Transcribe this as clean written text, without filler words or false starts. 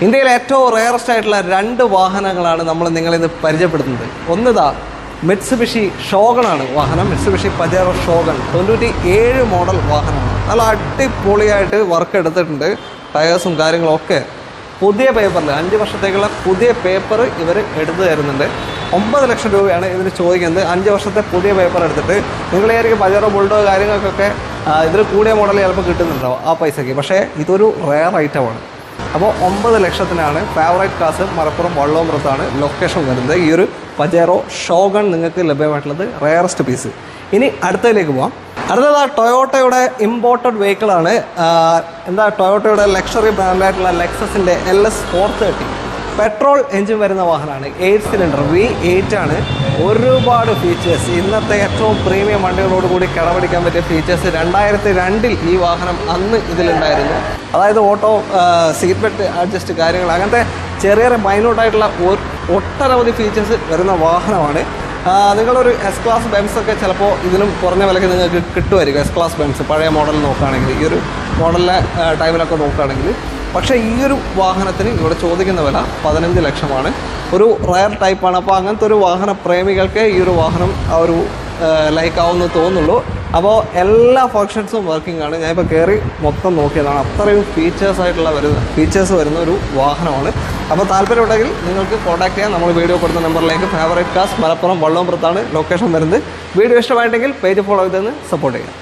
ഇന്ത്യയിലെ ഏറ്റവും റെയറസ്റ്റ് ആയിട്ടുള്ള 2 വാഹനങ്ങളാണ് നമ്മൾ നിങ്ങളിന്ന് പരിചയപ്പെടുത്തുന്നത്. ഒന്നിതാ മിറ്റ്സുബിഷി ഷോഗണാണ് വാഹനം. മിറ്റ്സുബിഷി പജേറോ ഷോഗൺ 97 മോഡൽ വാഹനമാണ്. നല്ല അടിപൊളിയായിട്ട് വർക്ക് എടുത്തിട്ടുണ്ട്. ടയേഴ്സും കാര്യങ്ങളൊക്കെ പുതിയ പേപ്പറിൽ 5 വർഷത്തേക്കുള്ള പുതിയ പേപ്പർ ഇവർ എടുത്തു തരുന്നുണ്ട്. 9 ലക്ഷം രൂപയാണ് ഇതിന് ചോദിക്കുന്നത്. 5 വർഷത്തെ പുതിയ പേപ്പർ എടുത്തിട്ട് നിങ്ങളായിരിക്കും പജേറോ ബുൾഡോ കാര്യങ്ങൾക്കൊക്കെ ഇതിൽ കൂടിയ മോഡൽ ചിലപ്പോൾ കിട്ടുന്നുണ്ടാവും ആ പൈസയ്ക്ക്. പക്ഷേ ഇതൊരു റെയർ ഐറ്റമാണ്. അപ്പോൾ 9 ലക്ഷത്തിനാണ്. ഫേവറേറ്റ് കാസ് മലപ്പുറം വള്ളോമ്പ്രത്താണ് ലൊക്കേഷൻ വരുന്നത്. ഈ ഒരു പജേറോ ഷോഗൺ നിങ്ങൾക്ക് ലഭ്യമായിട്ടുള്ളത് റെയറസ്റ്റ് പീസ്. ഇനി അടുത്തതിലേക്ക് പോവാം. അടുത്തത് ടൊയോട്ടയുടെ ഇമ്പോർട്ടഡ് വെഹിക്കിളാണ്. ടൊയോട്ടയുടെ ലക്ഷറി ബ്രാൻഡായിട്ടുള്ള ലെക്സസിൻ്റെ LS 430 പെട്രോൾ എഞ്ചിൻ വരുന്ന വാഹനമാണ്. 8 സിലിണ്ടർ V8 ആണ്. ഒരുപാട് ഫീച്ചേഴ്സ്, ഇന്നത്തെ ഏറ്റവും പ്രീമിയം വണ്ടികളോട് കൂടി കിടപിടിക്കാൻ പറ്റിയ ഫീച്ചേഴ്സ് 2002 ഈ വാഹനം അന്ന് ഇതിലുണ്ടായിരുന്നു. അതായത് ഓട്ടോ സീറ്റ് ബെൽറ്റ് അഡ്ജസ്റ്റ് കാര്യങ്ങൾ അങ്ങനത്തെ ചെറിയ മൈന്യൂട്ടായിട്ടുള്ള ഒട്ടനവധി ഫീച്ചേഴ്സ് വരുന്ന വാഹനമാണ്. നിങ്ങളൊരു എസ് ക്ലാസ് ബെൻസൊക്കെ ചിലപ്പോൾ ഇതിലും കുറഞ്ഞ വിലയ്ക്ക് നിങ്ങൾക്ക് കിട്ടുമായിരിക്കും. എസ് ക്ലാസ് ബെൻസ് പഴയ മോഡൽ നോക്കുകയാണെങ്കിൽ, ഈ ഒരു മോഡലിലെ ടൈമിലൊക്കെ നോക്കുകയാണെങ്കിൽ. പക്ഷേ ഈ ഒരു വാഹനത്തിന് ഇവിടെ ചോദിക്കുന്ന വില 15 ലക്ഷമാണ്. ഒരു റയർ ടൈപ്പാണ്. അപ്പോൾ അങ്ങനത്തെ ഒരു വാഹന പ്രേമികൾക്ക് ഈ ഒരു വാഹനം ഒരു ലൈക്കാവുമെന്ന് തോന്നുള്ളൂ. അപ്പോൾ എല്ലാ ഫങ്ഷൻസും വർക്കിംഗ് ആണ്. ഞാനിപ്പോൾ കയറി മൊത്തം നോക്കിയതാണ്. അത്രയും ഫീച്ചേഴ്സ് വരുന്ന ഒരു വാഹനമാണ്. അപ്പോൾ താല്പര്യമുണ്ടെങ്കിൽ നിങ്ങൾക്ക് കോൺടാക്ട് ചെയ്യാം. നമ്മൾ വീഡിയോ കൊടുത്ത നമ്പറിലേക്ക്. ഫേവറേറ്റ് കാസ് മലപ്പുറം വള്ളോമ്പ്രത്താണ് ലൊക്കേഷൻ വരുന്നത്. വീഡിയോ ഇഷ്ടമായിട്ടെങ്കിൽ പേജ് ഫോളോ ചെയ്തെന്ന് സപ്പോർട്ട് ചെയ്യാം.